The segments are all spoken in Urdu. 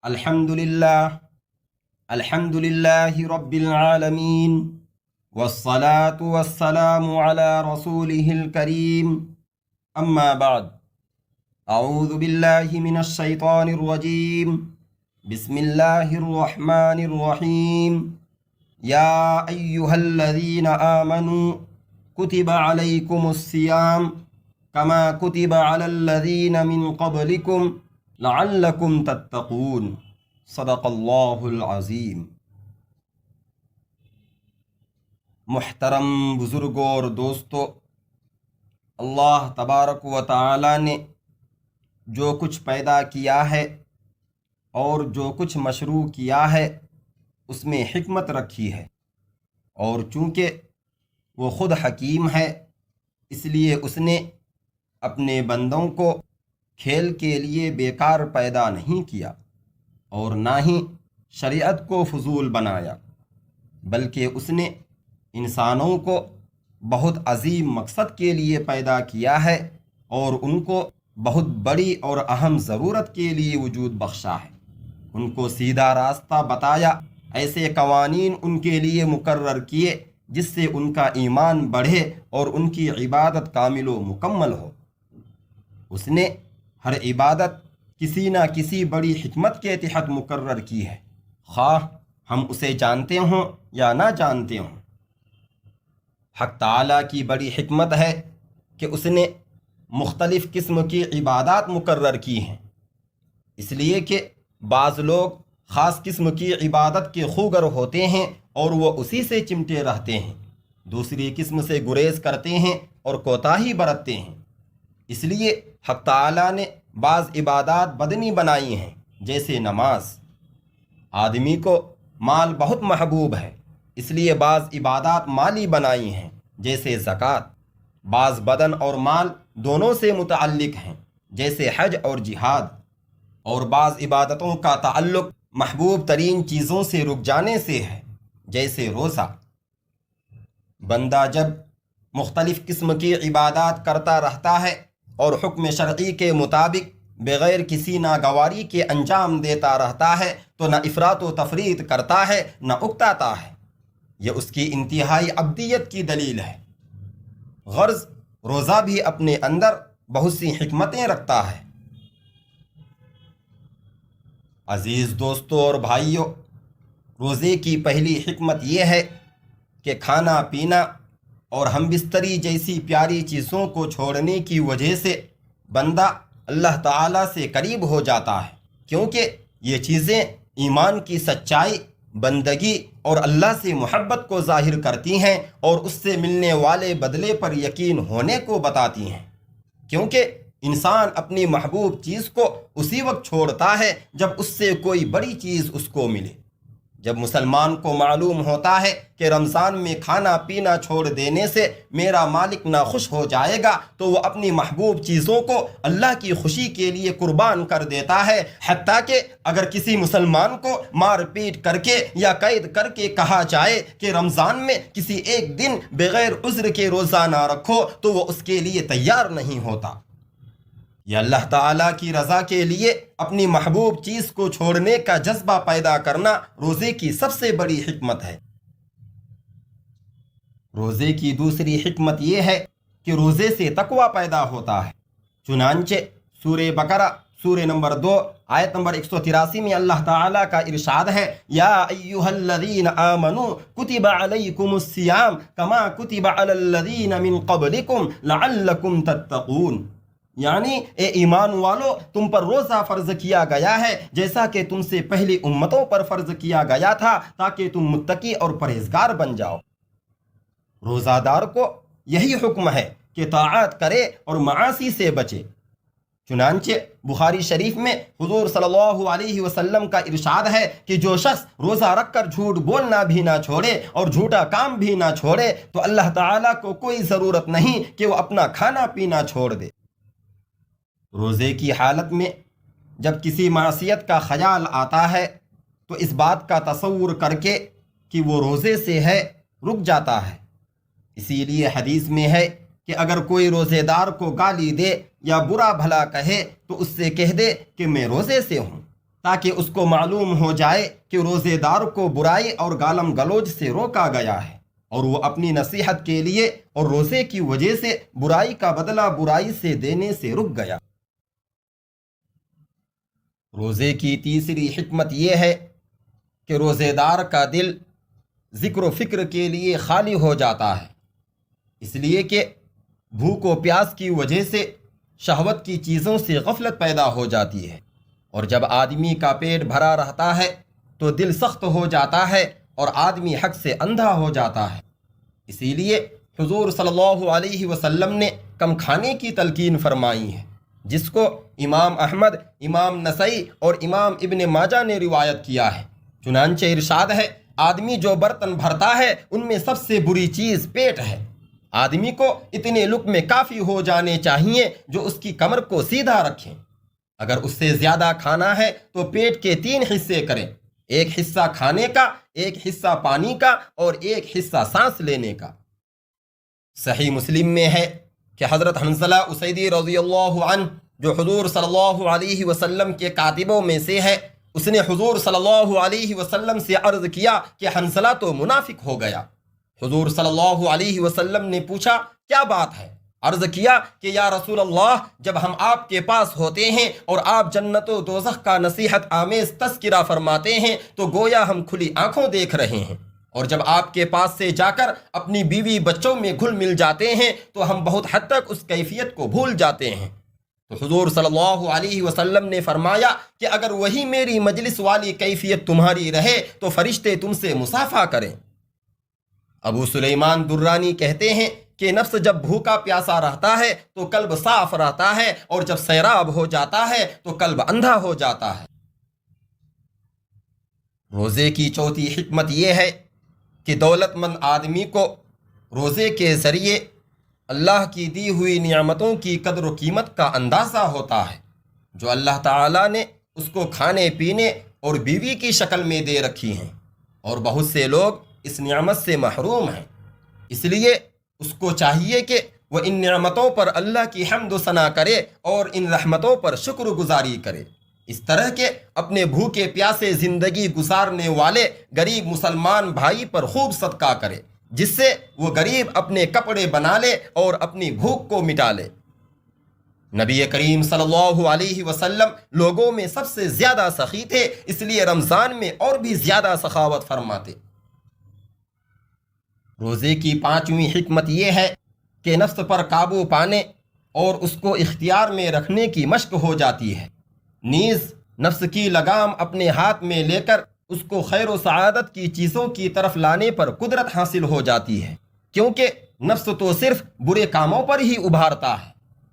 الحمد للہ رب العالمین والصلاة والسلام علی رسولہ الکریم اما بعد اعوذ باللہ من الشیطان الرجیم بسم اللہ الرحمن الرحیم یا ایہا الذین آمنوا کتب علیکم الصیام کما کتب علی الذین من قبلکم لعلکم تتقون صدق اللہ العظیم۔ محترم بزرگوں اور دوستو، اللہ تبارک و تعالی نے جو کچھ پیدا کیا ہے اور جو کچھ مشروع کیا ہے اس میں حکمت رکھی ہے، اور چونکہ وہ خود حکیم ہے اس لیے اس نے اپنے بندوں کو کھیل کے لیے بیکار پیدا نہیں کیا اور نہ ہی شریعت کو فضول بنایا، بلکہ اس نے انسانوں کو بہت عظیم مقصد کے لیے پیدا کیا ہے اور ان کو بہت بڑی اور اہم ضرورت کے لیے وجود بخشا ہے۔ ان کو سیدھا راستہ بتایا، ایسے قوانین ان کے لیے مقرر کیے جس سے ان کا ایمان بڑھے اور ان کی عبادت کامل و مکمل ہو۔ اس نے ہر عبادت کسی نہ کسی بڑی حکمت کے تحت مقرر کی ہے، خواہ ہم اسے جانتے ہوں یا نہ جانتے ہوں۔ حق تعالیٰ کی بڑی حکمت ہے کہ اس نے مختلف قسم کی عبادات مقرر کی ہیں، اس لیے کہ بعض لوگ خاص قسم کی عبادت کے خوگر ہوتے ہیں اور وہ اسی سے چمٹے رہتے ہیں، دوسری قسم سے گریز کرتے ہیں اور کوتاہی برتتے ہیں۔ اس لیے حق تعالیٰ نے بعض عبادات بدنی بنائی ہیں، جیسے نماز۔ آدمی کو مال بہت محبوب ہے، اس لیے بعض عبادات مالی بنائی ہیں، جیسے زکوٰۃ۔ بعض بدن اور مال دونوں سے متعلق ہیں، جیسے حج اور جہاد۔ اور بعض عبادتوں کا تعلق محبوب ترین چیزوں سے رک جانے سے ہے، جیسے روزہ۔ بندہ جب مختلف قسم کی عبادات کرتا رہتا ہے اور حکم شرعی کے مطابق بغیر کسی ناگواری کے انجام دیتا رہتا ہے تو نہ افراط و تفریط کرتا ہے نہ اکتاتا ہے۔ یہ اس کی انتہائی عبدیت کی دلیل ہے۔ غرض روزہ بھی اپنے اندر بہت سی حکمتیں رکھتا ہے۔ عزیز دوستوں اور بھائیوں، روزے کی پہلی حکمت یہ ہے کہ کھانا پینا اور ہم بستری جیسی پیاری چیزوں کو چھوڑنے کی وجہ سے بندہ اللہ تعالیٰ سے قریب ہو جاتا ہے، کیونکہ یہ چیزیں ایمان کی سچائی، بندگی اور اللہ سے محبت کو ظاہر کرتی ہیں اور اس سے ملنے والے بدلے پر یقین ہونے کو بتاتی ہیں، کیونکہ انسان اپنی محبوب چیز کو اسی وقت چھوڑتا ہے جب اس سے کوئی بڑی چیز اس کو ملے۔ جب مسلمان کو معلوم ہوتا ہے کہ رمضان میں کھانا پینا چھوڑ دینے سے میرا مالک ناخوش ہو جائے گا تو وہ اپنی محبوب چیزوں کو اللہ کی خوشی کے لیے قربان کر دیتا ہے، حتیٰ کہ اگر کسی مسلمان کو مار پیٹ کر کے یا قید کر کے کہا جائے کہ رمضان میں کسی ایک دن بغیر عذر کے روزہ نہ رکھو تو وہ اس کے لیے تیار نہیں ہوتا۔ یہ اللہ تعالیٰ کی رضا کے لیے اپنی محبوب چیز کو چھوڑنے کا جذبہ پیدا کرنا روزے کی سب سے بڑی حکمت ہے۔ روزے کی دوسری حکمت یہ ہے کہ روزے سے تقوی پیدا ہوتا ہے۔ چنانچہ سورہ بقرہ سورہ نمبر 2 آیت نمبر 183 میں اللہ تعالیٰ کا ارشاد ہے، یا ایہا الذین آمنوا کتب علیکم الصیام کما کتب علی الذین من قبلکم لعلکم تتقون، یعنی اے ایمان والو، تم پر روزہ فرض کیا گیا ہے جیسا کہ تم سے پہلی امتوں پر فرض کیا گیا تھا، تاکہ تم متقی اور پرہیزگار بن جاؤ۔ روزہ دار کو یہی حکم ہے کہ طاعات کرے اور معاصی سے بچے۔ چنانچہ بخاری شریف میں حضور صلی اللہ علیہ وسلم کا ارشاد ہے کہ جو شخص روزہ رکھ کر جھوٹ بولنا بھی نہ چھوڑے اور جھوٹا کام بھی نہ چھوڑے تو اللہ تعالیٰ کو کوئی ضرورت نہیں کہ وہ اپنا کھانا پینا چھوڑ دے۔ روزے کی حالت میں جب کسی معصیت کا خیال آتا ہے تو اس بات کا تصور کر کے کہ وہ روزے سے ہے رک جاتا ہے۔ اسی لیے حدیث میں ہے کہ اگر کوئی روزے دار کو گالی دے یا برا بھلا کہے تو اس سے کہہ دے کہ میں روزے سے ہوں، تاکہ اس کو معلوم ہو جائے کہ روزے دار کو برائی اور گالم گلوچ سے روکا گیا ہے، اور وہ اپنی نصیحت کے لیے اور روزے کی وجہ سے برائی کا بدلہ برائی سے دینے سے رک گیا۔ روزے کی تیسری حکمت یہ ہے کہ روزے دار کا دل ذکر و فکر کے لیے خالی ہو جاتا ہے، اس لیے کہ بھوک و پیاس کی وجہ سے شہوت کی چیزوں سے غفلت پیدا ہو جاتی ہے، اور جب آدمی کا پیٹ بھرا رہتا ہے تو دل سخت ہو جاتا ہے اور آدمی حق سے اندھا ہو جاتا ہے۔ اسی لیے حضور صلی اللہ علیہ وسلم نے کم کھانے کی تلقین فرمائی ہے، جس کو امام احمد، امام نسائی اور امام ابن ماجہ نے روایت کیا ہے۔ چنانچہ ارشاد ہے، آدمی جو برتن بھرتا ہے ان میں سب سے بری چیز پیٹ ہے۔ آدمی کو اتنے لقمے کافی ہو جانے چاہیے جو اس کی کمر کو سیدھا رکھیں۔ اگر اس سے زیادہ کھانا ہے تو پیٹ کے 3 حصے کریں، ایک حصہ کھانے کا، ایک حصہ پانی کا اور ایک حصہ سانس لینے کا۔ صحیح مسلم میں ہے کہ حضرت حنظلہ اسیدی رضی اللہ عنہ، جو حضور صلی اللہ علیہ وسلم کے کاتبوں میں سے ہے، اس نے حضور صلی اللہ علیہ وسلم سے عرض کیا کہ حنظلہ تو منافق ہو گیا۔ حضور صلی اللہ علیہ وسلم نے پوچھا، کیا بات ہے؟ عرض کیا کہ یا رسول اللہ، جب ہم آپ کے پاس ہوتے ہیں اور آپ جنت و دوزخ کا نصیحت آمیز تذکرہ فرماتے ہیں تو گویا ہم کھلی آنکھوں دیکھ رہے ہیں، اور جب آپ کے پاس سے جا کر اپنی بیوی بچوں میں گھل مل جاتے ہیں تو ہم بہت حد تک اس کیفیت کو بھول جاتے ہیں۔ تو حضور صلی اللہ علیہ وسلم نے فرمایا کہ اگر وہی میری مجلس والی کیفیت تمہاری رہے تو فرشتے تم سے مصافحہ کریں۔ ابو سلیمان درانی کہتے ہیں کہ نفس جب بھوکا پیاسا رہتا ہے تو قلب صاف رہتا ہے، اور جب سیراب ہو جاتا ہے تو قلب اندھا ہو جاتا ہے۔ روزے کی چوتھی حکمت یہ ہے کہ دولت مند آدمی کو روزے کے ذریعے اللہ کی دی ہوئی نعمتوں کی قدر و قیمت کا اندازہ ہوتا ہے، جو اللہ تعالیٰ نے اس کو کھانے پینے اور بیوی کی شکل میں دے رکھی ہیں، اور بہت سے لوگ اس نعمت سے محروم ہیں۔ اس لیے اس کو چاہیے کہ وہ ان نعمتوں پر اللہ کی حمد و ثنا کرے اور ان رحمتوں پر شکر گزاری کرے۔ اس طرح کے اپنے بھوکے پیاسے زندگی گزارنے والے غریب مسلمان بھائی پر خوب صدقہ کرے، جس سے وہ غریب اپنے کپڑے بنا لے اور اپنی بھوک کو مٹا لے۔ نبی کریم صلی اللہ علیہ وسلم لوگوں میں سب سے زیادہ سخی تھے، اس لیے رمضان میں اور بھی زیادہ سخاوت فرماتے۔ روزے کی 5ویں حکمت یہ ہے کہ نفس پر قابو پانے اور اس کو اختیار میں رکھنے کی مشق ہو جاتی ہے، نیز نفس کی لگام اپنے ہاتھ میں لے کر اس کو خیر و سعادت کی چیزوں کی طرف لانے پر قدرت حاصل ہو جاتی ہے، کیونکہ نفس تو صرف برے کاموں پر ہی ابھارتا ہے،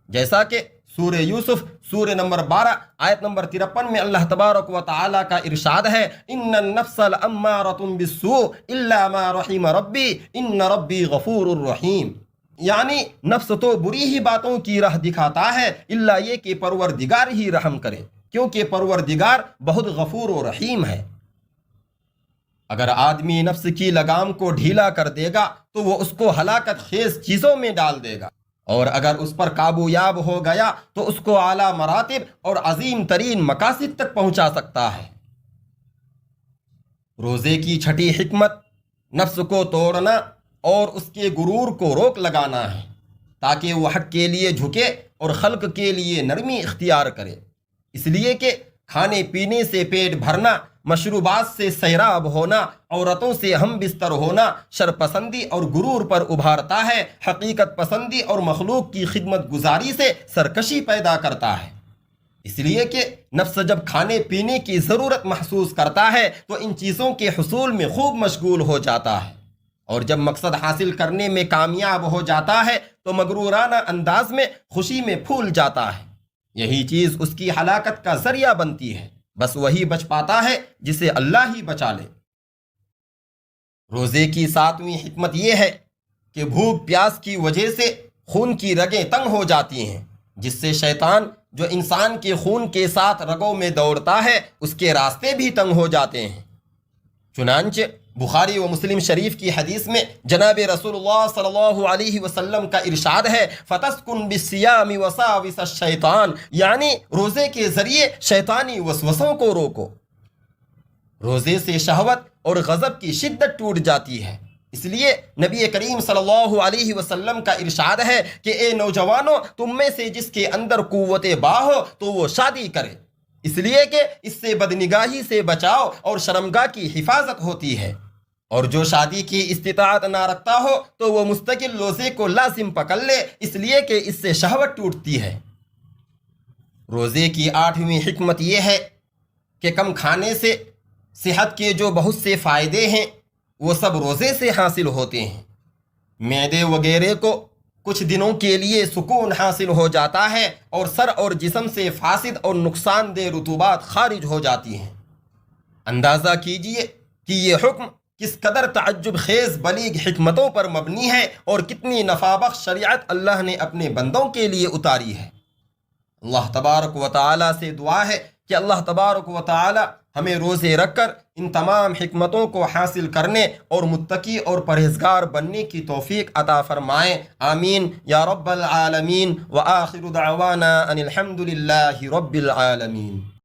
جیسا کہ سورہ یوسف سورہ نمبر 12 آیت نمبر 53 میں اللہ تبارک و تعالیٰ کا ارشاد ہے، ان النفس لامارۃ بالسوء الا ما رحم ربی ان ربی غفور الرحیم، یعنی نفس تو بری ہی باتوں کی راہ دکھاتا ہے الا یہ کہ پروردگار ہی رحم کرے، کیونکہ پروردگار بہت غفور و رحیم ہے۔ اگر آدمی نفس کی لگام کو ڈھیلا کر دے گا تو وہ اس کو ہلاکت خیز چیزوں میں ڈال دے گا، اور اگر اس پر قابو یاب ہو گیا تو اس کو اعلیٰ مراتب اور عظیم ترین مقاصد تک پہنچا سکتا ہے۔ روزے کی 6ٹھی حکمت نفس کو توڑنا اور اس کے غرور کو روک لگانا ہے، تاکہ وہ حق کے لیے جھکے اور خلق کے لیے نرمی اختیار کرے، اس لیے کہ کھانے پینے سے پیٹ بھرنا، مشروبات سے سیراب ہونا، عورتوں سے ہم بستر ہونا شرپسندی اور غرور پر ابھارتا ہے، حقیقت پسندی اور مخلوق کی خدمت گزاری سے سرکشی پیدا کرتا ہے۔ اس لیے کہ نفس جب کھانے پینے کی ضرورت محسوس کرتا ہے تو ان چیزوں کے حصول میں خوب مشغول ہو جاتا ہے، اور جب مقصد حاصل کرنے میں کامیاب ہو جاتا ہے تو مغرورانہ انداز میں خوشی میں پھول جاتا ہے۔ یہی چیز اس کی ہلاکت کا ذریعہ بنتی ہے، بس وہی بچ پاتا ہے جسے اللہ ہی بچا لے۔ روزے کی 7ویں حکمت یہ ہے کہ بھوک پیاس کی وجہ سے خون کی رگیں تنگ ہو جاتی ہیں، جس سے شیطان جو انسان کے خون کے ساتھ رگوں میں دوڑتا ہے اس کے راستے بھی تنگ ہو جاتے ہیں۔ چنانچہ بخاری و مسلم شریف کی حدیث میں جناب رسول اللہ صلی اللہ علیہ وسلم کا ارشاد ہے فَتَسْكُنْ بِالصِّيَامِ وَسَاوِسَ الشَّيْطَانِ، یعنی روزے کے ذریعے شیطانی وسوسوں کو روکو۔ روزے سے شہوت اور غضب کی شدت ٹوٹ جاتی ہے، اس لیے نبی کریم صلی اللہ علیہ وسلم کا ارشاد ہے کہ اے نوجوانوں، تم میں سے جس کے اندر قوت باہ ہو تو وہ شادی کرے، اس لیے کہ اس سے بدنگاہی سے بچاؤ اور شرمگاہ کی حفاظت ہوتی ہے، اور جو شادی کی استطاعت نہ رکھتا ہو تو وہ مستقل روزے کو لازم پکڑ لے، اس لیے کہ اس سے شہوت ٹوٹتی ہے۔ روزے کی 8ویں حکمت یہ ہے کہ کم کھانے سے صحت کے جو بہت سے فائدے ہیں وہ سب روزے سے حاصل ہوتے ہیں۔ معدے وغیرہ کو کچھ دنوں کے لیے سکون حاصل ہو جاتا ہے اور سر اور جسم سے فاسد اور نقصان دہ رطوبات خارج ہو جاتی ہیں۔ اندازہ کیجئے کہ یہ حکم کس قدر تعجب خیز بلیغ حکمتوں پر مبنی ہے اور کتنی نفع بخش شریعت اللہ نے اپنے بندوں کے لیے اتاری ہے۔ اللہ تبارک و تعالی سے دعا ہے کہ اللہ تبارک و تعالی ہمیں روزے رکھ کر ان تمام حکمتوں کو حاصل کرنے اور متقی اور پرہیزگار بننے کی توفیق عطا فرمائیں، آمین یا رب العالمین۔ وآخر دعوانا ان الحمد للہ رب العالمین۔